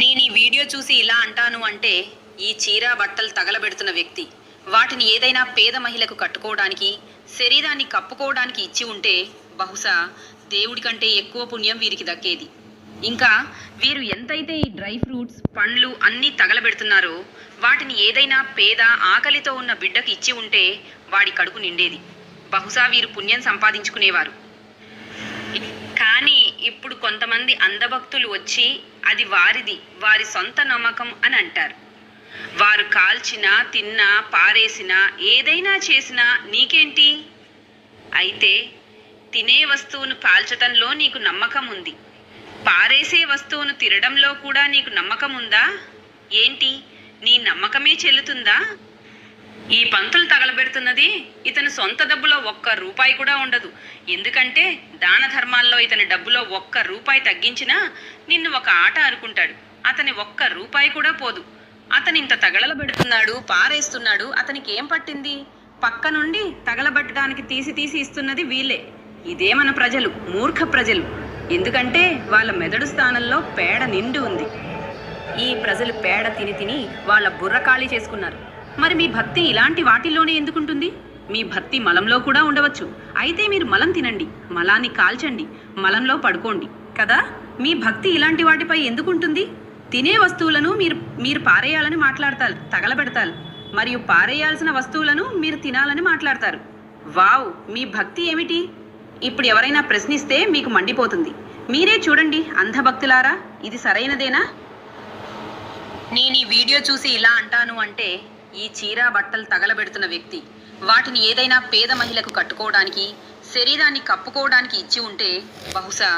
నేను ఈ వీడియో చూసి ఇలా అంటాను అంటే ఈ చీర బట్టలు తగలబెడుతున్న వ్యక్తి వాటిని ఏదైనా పేద మహిళకు కట్టుకోవడానికి శరీరాన్ని కప్పుకోవడానికి ఇచ్చి ఉంటే బహుశా దేవుడి కంటే ఎక్కువ పుణ్యం వీరికి దక్కేది. ఇంకా వీరు ఎంతైతే ఈ డ్రై ఫ్రూట్స్ పండ్లు అన్నీ తగలబెడుతున్నారో వాటిని ఏదైనా పేద ఆకలితో ఉన్న బిడ్డకు ఇచ్చి ఉంటే వాడి కడుపు నిండేది. బహుశా వీరు పుణ్యం సంపాదించుకునేవారు. కానీ ఇప్పుడు కొంతమంది అంధభక్తులు వచ్చి అది వారిది, వారి సొంత నమ్మకం అని అంటారు. వారు కాల్చినా తిన్నా పారేసినా ఏదైనా చేసినా నీకేంటి? అయితే తినే వస్తువును కాల్చటంలో నీకు నమ్మకం ఉంది, పారేసే వస్తువును తినడంలో కూడా నీకు నమ్మకం ఉందా? ఏంటి నీ నమ్మకమే చెల్లుతుందా? ఈ పంతులు తగలబెడుతున్నది ఇతని సొంత డబ్బులో ఒక్క రూపాయి కూడా ఉండదు. ఎందుకంటే దాన ధర్మాల్లో ఇతని డబ్బులో ఒక్క రూపాయి తగ్గించినా నిన్ను ఒక ఆట అనుకుంటాడు. అతని ఒక్క రూపాయి కూడా పోదు. అతని ఇంత తగలబెడుతున్నాడు, పారేస్తున్నాడు, అతనికి ఏం పట్టింది? పక్క నుండి తగలబెట్టడానికి తీసి ఇస్తున్నది వీళ్ళే. ఇదే మన ప్రజలు, మూర్ఖ ప్రజలు. ఎందుకంటే వాళ్ళ మెదడు స్థానంలో పేడ నిండి ఉంది. ఈ ప్రజలు పేడ తిని వాళ్ళ బుర్ర ఖాళీ చేసుకున్నారు. మరి మీ భక్తి ఇలాంటి వాటిల్లోనే ఎందుకుంటుంది? మీ భక్తి మలంలో కూడా ఉండవచ్చు. అయితే మీరు మలం తినండి, మలాన్ని కాల్చండి, మలంలో పడుకోండి కదా. మీ భక్తి ఇలాంటి వాటిపై ఎందుకుంటుంది? తినే వస్తువులను మీరు పారేయాలని మాట్లాడతారు, తగలబెడతారు. మరియు పారేయాల్సిన వస్తువులను మీరు తినాలని మాట్లాడతారు. వావ్, మీ భక్తి ఏమిటి? ఇప్పుడు ఎవరైనా ప్రశ్నిస్తే మీకు మండిపోతుంది. మీరే చూడండి అంధభక్తులారా, ఇది సరైనదేనా? నేను ఈ వీడియో చూసి ఇలా అంటాను అంటే ఈ చీర బట్టలు తగలబెడుతున్న వ్యక్తి వాటిని ఏదైనా పేద మహిళకు కట్టుకోవడానికి శరీరాన్ని కప్పుకోవడానికి ఇచ్చి ఉంటే బహుశా